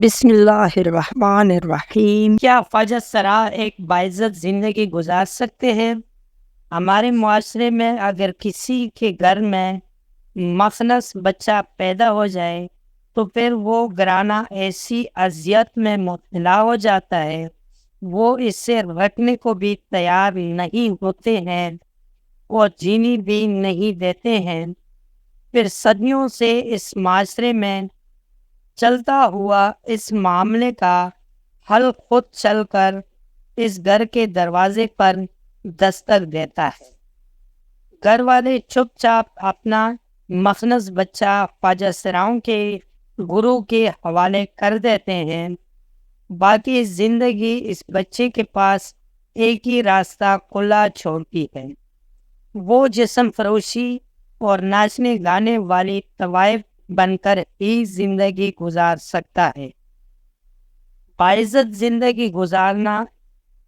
بسم اللہ الرحمن الرحیم۔ کیا خواجہ سرا ایک باعزت زندگی گزار سکتے ہیں؟ ہمارے معاشرے میں اگر کسی کے گھر میں مخنث بچہ پیدا ہو جائے تو پھر وہ گھرانہ ایسی اذیت میں مبتلا ہو جاتا ہے، وہ اس سے رکھنے کو بھی تیار نہیں ہوتے ہیں اور جینے بھی نہیں دیتے ہیں۔ پھر صدیوں سے اس معاشرے میں چلتا ہوا اس معاملے کا حل خود چل کر اس گھر کے دروازے پر دستک دیتا ہے۔ گھر والے چپ چاپ اپنا مخنث بچہ خواجہ سراؤں کے گرو کے حوالے کر دیتے ہیں۔ باقی زندگی اس بچے کے پاس ایک ہی راستہ کھلا چھوڑتی ہے، وہ جسم فروشی اور ناچنے گانے والی طوائف بن کر ہی زندگی گزار سکتا ہے۔ باعزت زندگی گزارنا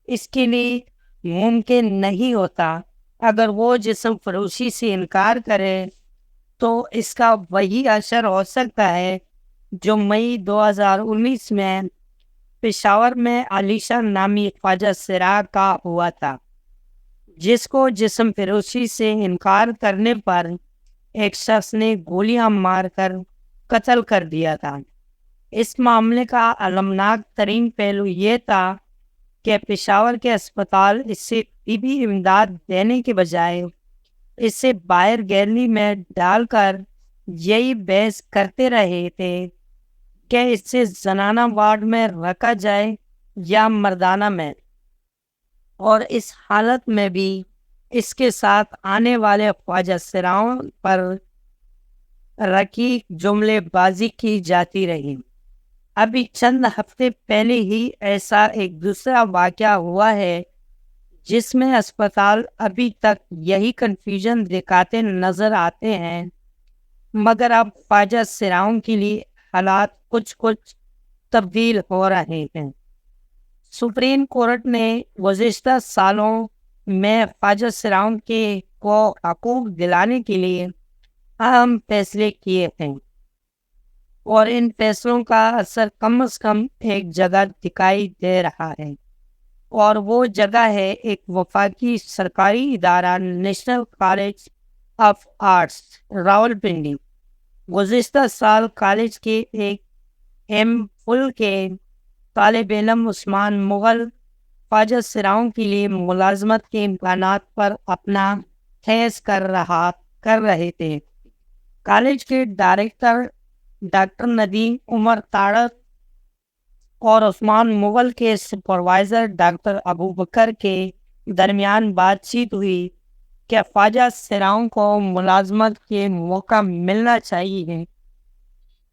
اس کے لیے ممکن نہیں ہوتا۔ اگر وہ جسم فروشی سے انکار کرے تو اس کا وہی اثر ہو سکتا ہے جو مئی 2019 میں پشاور میں علیشہ نامی خواجہ سرا کا ہوا تھا، جس کو جسم فروشی سے انکار کرنے پر ایک شخص نے گولیاں مار کر قتل کر دیا تھا۔ اس معاملے کا المناک ترین پہلو یہ تھا کہ پشاور کے اسپتال اس سے طبی امداد دینے کے بجائے اسے باہر گیلری میں ڈال کر یہی بحث کرتے رہے تھے کہ اس سے زنانہ وارڈ میں رکھا جائے یا مردانہ میں، اور اس حالت میں بھی اس کے ساتھ آنے والے خواجہ سراؤں پر رکی جملے بازی کی جاتی رہی۔ ابھی چند ہفتے پہلے ہی ایسا ایک دوسرا واقعہ ہوا ہے جس میں اسپتال ابھی تک یہی کنفیوژن دکھاتے نظر آتے ہیں، مگر اب خواجہ سراؤں کے لیے حالات کچھ تبدیل ہو رہے ہیں۔ سپریم کورٹ نے گزشتہ سالوں میں خواجہ سراؤں کو حقوق دلانے کے لیے اہم فیصلے کیے ہیں، اور ان فیصلوں کا اثر کم از کم ایک جگہ دکھائی دے رہا ہے، اور وہ جگہ ہے ایک وفاقی سرکاری ادارہ national College of arts Rawalpindi. گزشتہ سال کالج کے ایک ایم کے طالب علم عثمان مغل خواجہ سراؤں کے لیے ملازمت کے امکانات پر اپنا بحث کر رہے تھے۔ کالج کے ڈائریکٹر ڈاکٹر ندیم عمر تاڑر اور عثمان مغل کے سپروائزر ڈاکٹر ابوبکر کے درمیان بات چیت ہوئی کہ خواجہ سراؤں کو ملازمت کے موقع ملنا چاہیے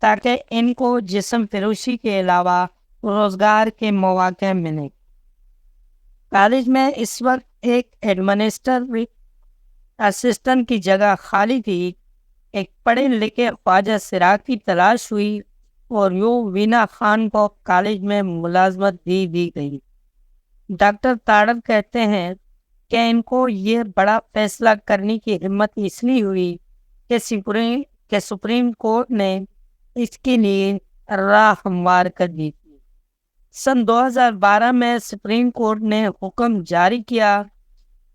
تاکہ ان کو جسم فروشی کے علاوہ روزگار کے مواقع ملیں۔ کالج میں اس وقت ایک ایڈمنسٹریٹو اسسٹنٹ کی جگہ خالی تھی۔ ایک پڑھے لکھے خواجہ سرا کی تلاش ہوئی اور یوں وینا خان کو کالج میں ملازمت دی گئی۔ ڈاکٹر تاڑر کہتے ہیں کہ ان کو یہ بڑا فیصلہ کرنے کی ہمت اس لیے ہوئی کہ سپریم کورٹ نے اس کے لیے راہ ہموار کر دی تھی۔ سن 2012 میں سپریم کورٹ نے حکم جاری کیا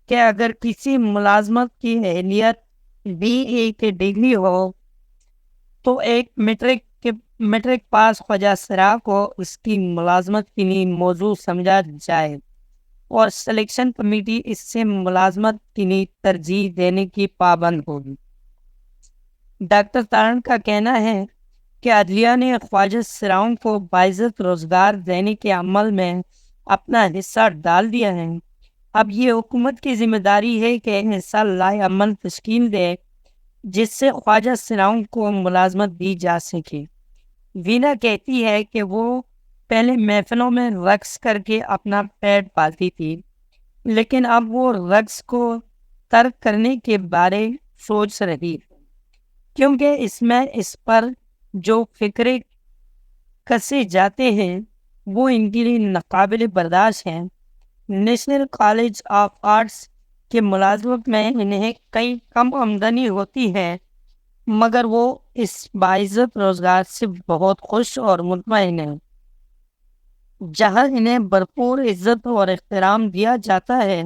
کہ اگر کسی ملازمت کی اہلیت BA کی ڈگری ہو تو ایک میٹرک پاس خواجہ سرا کو اس کی ملازمت کے لیے موزوں سمجھا جائے اور سلیکشن کمیٹی اس سے ملازمت کے لیے ترجیح دینے کی پابند ہوگی۔ ڈاکٹر تارن کا کہنا ہے کہ عدلیہ نے خواجہ سراؤں کو باعزت روزگار دینے کے عمل میں اپنا حصہ ڈال دیا ہے۔ اب یہ حکومت کی ذمہ داری ہے کہ ایسا لائحہ عمل تشکیل دے جس سے خواجہ سراؤں کو ملازمت دی جا سکے۔ وینا کہتی ہے کہ وہ پہلے محفلوں میں رقص کر کے اپنا پیٹ پالتی تھی، لیکن اب وہ رقص کو ترک کرنے کے بارے سوچ رہی ہے، کیونکہ اس میں اس پر جو فکرے کسے جاتے ہیں وہ ان کے لیے ناقابل برداشت ہیں۔ نیشنل کالج آف آرٹس کے ملازمت میں انہیں کئی کم آمدنی ہوتی ہے، مگر وہ اس باعزت روزگار سے بہت خوش اور مطمئن ہیں۔ جہاں انہیں بھرپور عزت اور احترام دیا جاتا ہے۔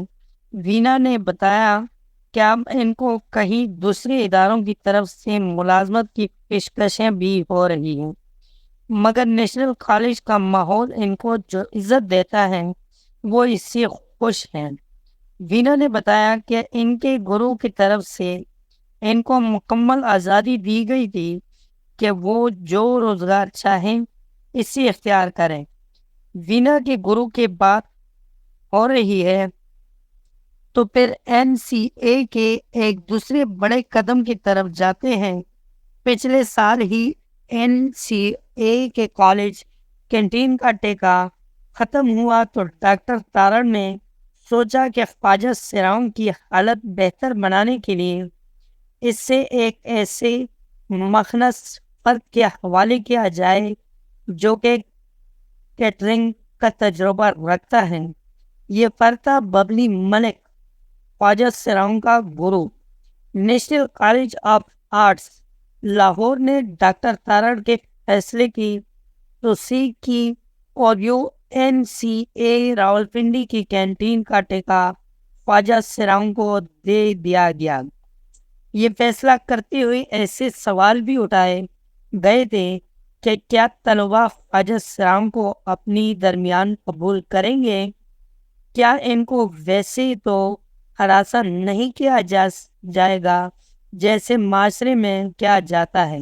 وینا نے بتایا کہ اب ان کو کہیں دوسرے اداروں کی طرف سے ملازمت کی پیشکشیں بھی ہو رہی ہیں، مگر نیشنل کالج کا ماحول ان کو جو عزت دیتا ہے وہ اس سے خوش ہیں۔ وینا نے بتایا کہ ان کے گرو کی طرف سے ان کو مکمل آزادی دی گئی تھی کہ وہ جو روزگار چاہیں اسی اختیار کریں۔ وینا کے گرو کی بات ہو رہی ہے تو پھر NCA کے ایک دوسرے بڑے قدم کی طرف جاتے ہیں۔ پچھلے سال ہی NCA کے کالج کینٹین کا ٹیکہ ختم ہوا تو ڈاکٹر تارڑ نے سوچا کہ خواجہ سراؤں کی حالت بہتر بنانے کے لیے اس سے ایک ایسے مخنث فرد کے حوالے کیا جائے جو کہ کیٹرنگ کا تجربہ رکھتا ہے۔ یہ فرد تھا ببلی ملک، خواجہ سراؤں کا گرو۔ National College of Arts Lahore نے ڈاکٹر تارڑ کے فیصلے کی توثیق کی اور NCA راولپنڈی کی کینٹین کا ٹیکہ خواجہ سراؤں کو دے دیا گیا۔ یہ فیصلہ کرتے ہوئے ایسے سوال بھی اٹھائے گئے تھے کہ کیا طلباء خواجہ سراؤں کو اپنی درمیان قبول کریں گے؟ کیا ان کو ویسے تو ہراساں نہیں کیا جائے گا جیسے معاشرے میں کیا جاتا ہے؟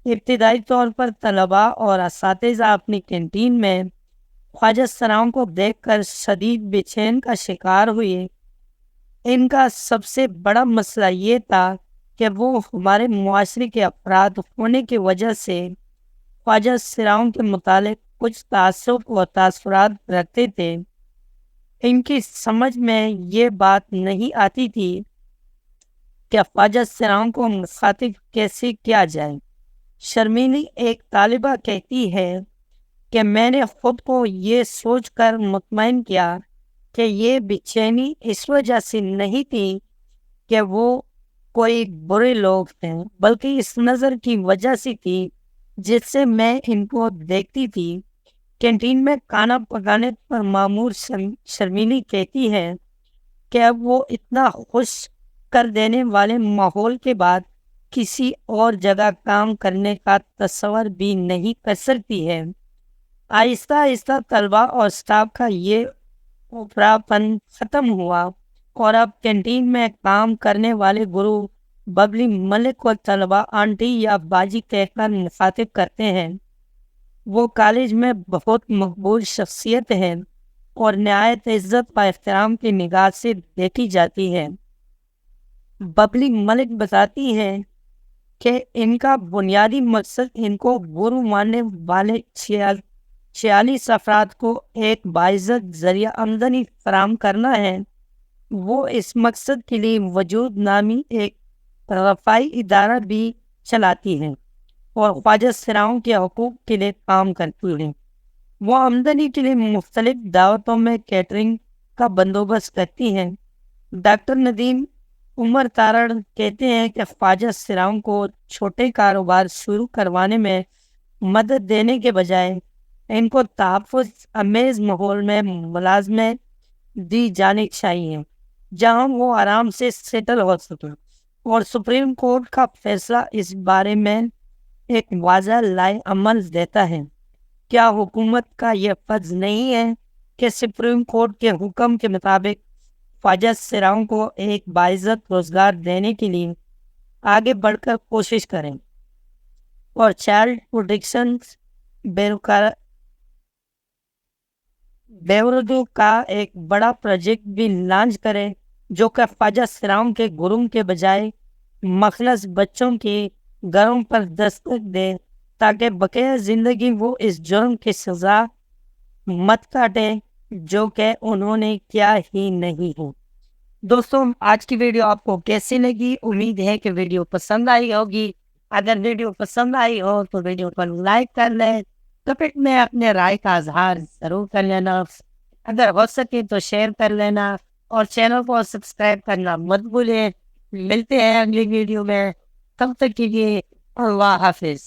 ابتدائی طور پر طلباء اور اساتذہ اپنی کینٹین میں خواجہ سراؤں کو دیکھ کر شدید بے چین کا شکار ہوئے۔ ان کا سب سے بڑا مسئلہ یہ تھا کہ وہ ہمارے معاشرے کے افراد ہونے کی وجہ سے خواجہ سراؤں کے متعلق کچھ تعصب اور تاثرات رکھتے تھے۔ ان کی سمجھ میں یہ بات نہیں آتی تھی کہ خواجہ سراؤں کو مخاطب کیسے کیا جائے۔ شرمیلی ایک طالبہ کہتی ہے کہ میں نے خود کو یہ سوچ کر مطمئن کیا کہ یہ بے چینی اس وجہ سے نہیں تھی کہ وہ کوئی برے لوگ تھے، بلکہ اس نظر کی وجہ سے تھی جس سے میں ان کو دیکھتی تھی۔ کینٹین میں کھانا پکانے پر مامور شرمیلی کہتی ہے کہ اب وہ اتنا خوش کر دینے والے ماحول کے بعد کسی اور جگہ کام کرنے کا تصور بھی نہیں کر سکتی ہے۔ آہستہ آہستہ طلباء اور اسٹاف کا یہ اوپراپن ختم ہوا اور اب کینٹین میں کام کرنے والے گرو ببلی ملک کو طلباء آنٹی یا باجی کہہ کر مخاطب کرتے ہیں۔ وہ کالج میں بہت مقبول شخصیت ہے اور نہایت عزت و احترام کی نگاہ سے دیکھی جاتی ہے۔ ببلی ملک بتاتی ہے کہ ان کا بنیادی مقصد ان کو گرو ماننے والے 46 افراد کو ایک باعزت ذریعہ آمدنی فراہم کرنا ہے۔ وہ اس مقصد کے لیے وجود نامی ایک رفاہی ادارہ بھی چلاتی ہیں اور خواجہ سراؤں کے حقوق کے لیے کام کرتی ہیں۔ وہ آمدنی کے لیے مختلف دعوتوں میں کیٹرنگ کا بندوبست کرتی ہیں۔ ڈاکٹر ندیم عمر تارڑ کہتے ہیں کہ خواجہ سراؤں کو چھوٹے کاروبار شروع کروانے میں مدد دینے کے بجائے ان کو تحفظ امیز ماحول میں ملازمت دی جانی چاہیے جہاں وہ آرام سے سیٹل ہو سکیں، اور سپریم کورٹ کا فیصلہ اس بارے میں ایک واضح لائحہ عمل دیتا ہے۔ کیا حکومت کا یہ فرض نہیں ہے کہ سپریم کورٹ کے حکم کے مطابق خواجہ سراؤں کو ایک باعزت روزگار دینے کے لیے آگے بڑھ کر کوشش کریں اور چائلڈ پروٹیکشن بیورو کا ایک بڑا پروجیکٹ بھی لانچ کریں جو کہ خواجہ سراؤں کے گروں کے بجائے مخلص بچوں کے گھروں پر دستک دے تاکہ بقیہ زندگی وہ اس جرم کی سزا مت کاٹیں جو کہ انہوں نے کیا ہی نہیں ہو۔ دوستوں، آج کی ویڈیو آپ کو کیسی لگی؟ امید ہے کہ ویڈیو پسند آئی ہوگی۔ اگر ویڈیو پسند آئی ہو تو ویڈیو کو لائک کر لیں، کمنٹ میں اپنے رائے کا اظہار ضرور کر لینا، اگر ہو سکے تو شیئر کر لینا اور چینل کو سبسکرائب کرنا مت بھولیں۔ ملتے ہیں اگلی ویڈیو میں، تب تک کے لیے اللہ حافظ۔